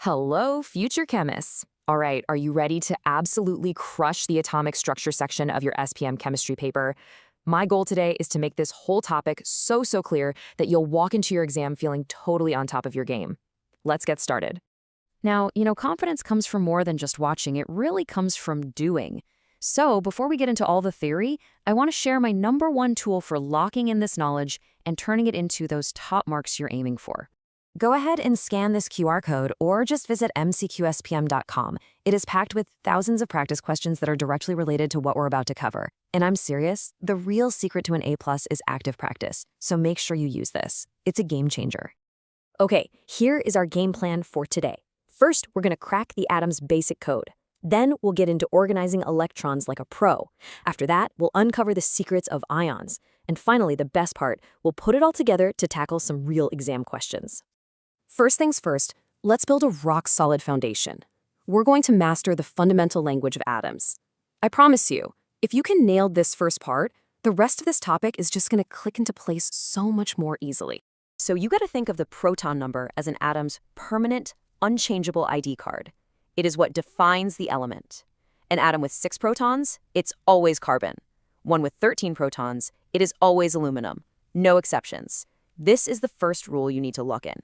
Hello, future chemists. All right, are you ready to absolutely crush the atomic structure section of your SPM chemistry paper? My goal today is to make this whole topic so clear that you'll walk into your exam feeling totally on top of your game. Let's get started. Now, confidence comes from more than just watching. It really comes from doing. So before we get into all the theory, I want to share my #1 tool for locking in this knowledge and turning it into those top marks you're aiming for. Go ahead and scan this QR code or just visit MCQSPM.com. It is packed with thousands of practice questions that are directly related to what we're about to cover. And I'm serious, the real secret to an A+ is active practice, so make sure you use this. It's a game changer. Okay, here is our game plan for today. First, we're going to crack the atom's basic code. Then we'll get into organizing electrons like a pro. After that, we'll uncover the secrets of ions. And finally, the best part, we'll put it all together to tackle some real exam questions. First things first, let's build a rock-solid foundation. We're going to master the fundamental language of atoms. I promise you, if you can nail this first part, the rest of this topic is just going to click into place so much more easily. So you got to think of the proton number as an atom's permanent, unchangeable ID card. It is what defines the element. An atom with 6 protons, it's always carbon. One with 13 protons, it is always aluminum. No exceptions. This is the first rule you need to lock in.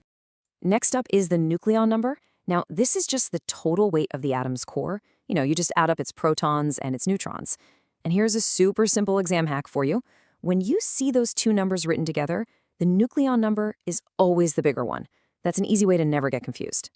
Next up is the nucleon number. Now, this is just the total weight of the atom's core. You just add up its protons and its neutrons. And here's a super simple exam hack for you. When you see those two numbers written together, the nucleon number is always the bigger one. That's an easy way to never get confused.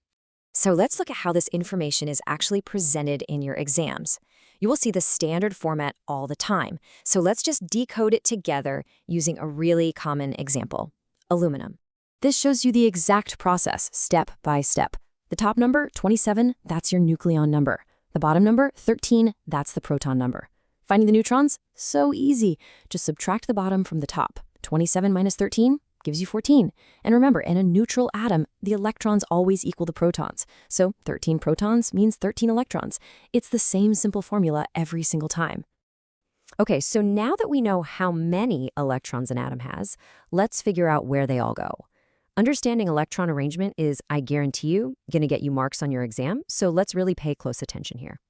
So let's look at how this information is actually presented in your exams. You will see the standard format all the time. So let's just decode it together using a really common example. Aluminum. This shows you the exact process, step by step. The top number, 27, that's your nucleon number. The bottom number, 13, that's the proton number. Finding the neutrons? So easy. Just subtract the bottom from the top. 27 minus 13 gives you 14. And remember, in a neutral atom, the electrons always equal the protons. So 13 protons means 13 electrons. It's the same simple formula every single time. Okay, so now that we know how many electrons an atom has, let's figure out where they all go. Understanding electron arrangement is, I guarantee you, going to get you marks on your exam, so let's really pay close attention here.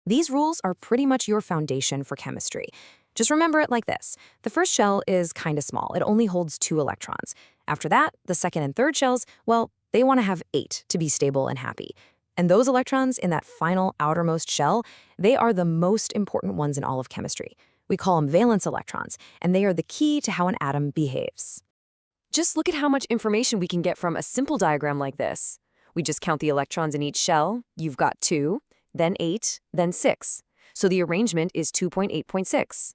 These rules are pretty much your foundation for chemistry. Just remember it like this. The first shell is kind of small. It only holds 2 electrons. After that, the second and third shells, well, they want to have 8 to be stable and happy. And those electrons in that final outermost shell, they are the most important ones in all of chemistry. We call them valence electrons, and they are the key to how an atom behaves. Just look at how much information we can get from a simple diagram like this. We just count the electrons in each shell. You've got 2, then 8, then 6. So the arrangement is 2.8.6.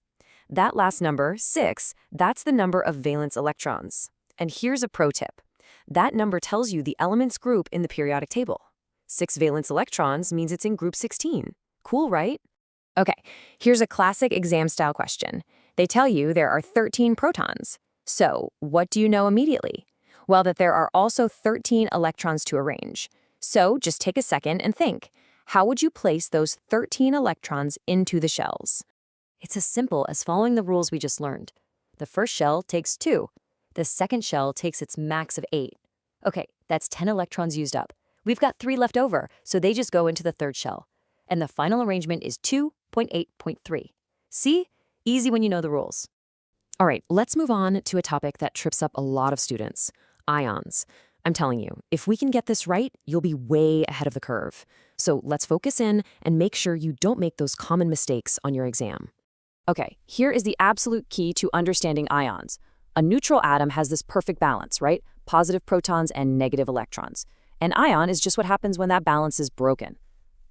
That last number, 6, that's the number of valence electrons. And here's a pro tip. That number tells you the elements group in the periodic table. 6 valence electrons means it's in group 16. Cool, right? Okay, here's a classic exam-style question. They tell you there are 13 protons. So, what do you know immediately? Well, that there are also 13 electrons to arrange. So, just take a second and think. How would you place those 13 electrons into the shells? It's as simple as following the rules we just learned. The first shell takes 2. The second shell takes its max of 8. Okay, that's 10 electrons used up. We've got 3 left over, so they just go into the third shell. And the final arrangement is 2.8.3. See? Easy when you know the rules. All right, let's move on to a topic that trips up a lot of students, ions. I'm telling you, if we can get this right, you'll be way ahead of the curve. So let's focus in and make sure you don't make those common mistakes on your exam. Okay, here is the absolute key to understanding ions. A neutral atom has this perfect balance, right? Positive protons and negative electrons. An ion is just what happens when that balance is broken.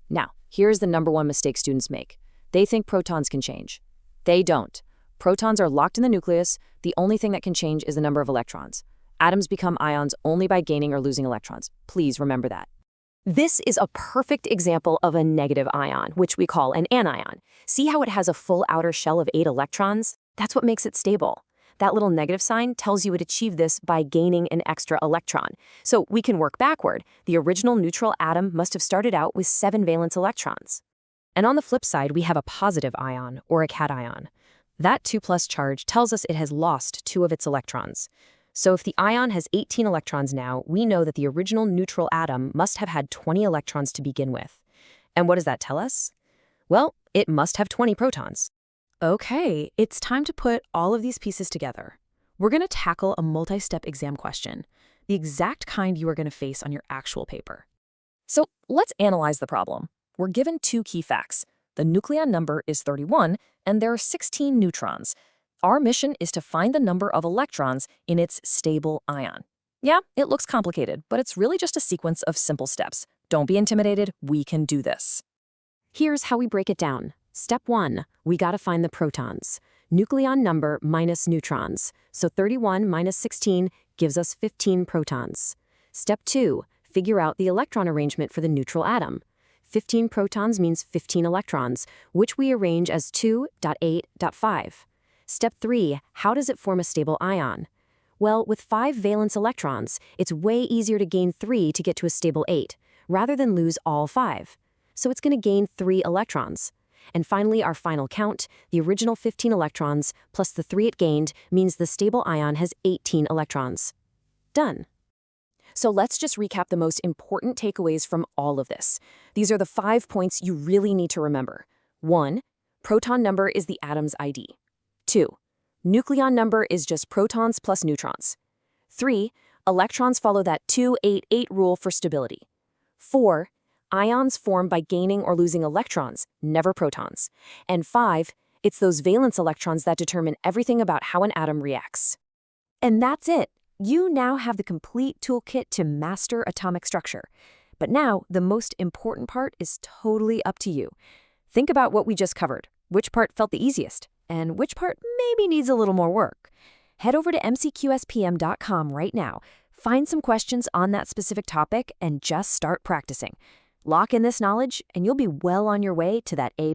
Now, here's the #1 mistake students make. They think protons can change. They don't. Protons are locked in the nucleus. The only thing that can change is the number of electrons. Atoms become ions only by gaining or losing electrons. Please remember that. This is a perfect example of a negative ion, which we call an anion. See how it has a full outer shell of 8 electrons? That's what makes it stable. That little negative sign tells you it achieved this by gaining an extra electron. So we can work backward. The original neutral atom must have started out with 7 valence electrons. And on the flip side, we have a positive ion, or a cation. That 2+ charge tells us it has lost 2 of its electrons. So if the ion has 18 electrons now, we know that the original neutral atom must have had 20 electrons to begin with. And what does that tell us? Well, it must have 20 protons. Okay, it's time to put all of these pieces together. We're going to tackle a multi-step exam question, the exact kind you are going to face on your actual paper. So let's analyze the problem. We're given two key facts. The nucleon number is 31, and there are 16 neutrons. Our mission is to find the number of electrons in its stable ion. Yeah, it looks complicated, but it's really just a sequence of simple steps. Don't be intimidated, we can do this. Here's how we break it down. Step 1, we gotta find the protons. Nucleon number minus neutrons. So 31 minus 16 gives us 15 protons. Step 2, figure out the electron arrangement for the neutral atom. 15 protons means 15 electrons, which we arrange as 2.8.5. Step 3, how does it form a stable ion? Well, with 5 valence electrons, it's way easier to gain 3 to get to a stable 8, rather than lose all 5. So it's going to gain 3 electrons. And finally, our final count, the original 15 electrons plus the 3 it gained means the stable ion has 18 electrons. Done. So let's just recap the most important takeaways from all of this. These are the 5 points you really need to remember. 1, proton number is the atom's ID. 2, nucleon number is just protons plus neutrons. 3, electrons follow that 2-8-8 rule for stability. 4, ions form by gaining or losing electrons, never protons. And 5, it's those valence electrons that determine everything about how an atom reacts. And that's it. You now have the complete toolkit to master atomic structure. But now, the most important part is totally up to you. Think about what we just covered. Which part felt the easiest? And which part maybe needs a little more work? Head over to MCQSPM.com right now. Find some questions on that specific topic and just start practicing. Lock in this knowledge, and you'll be well on your way to that A+.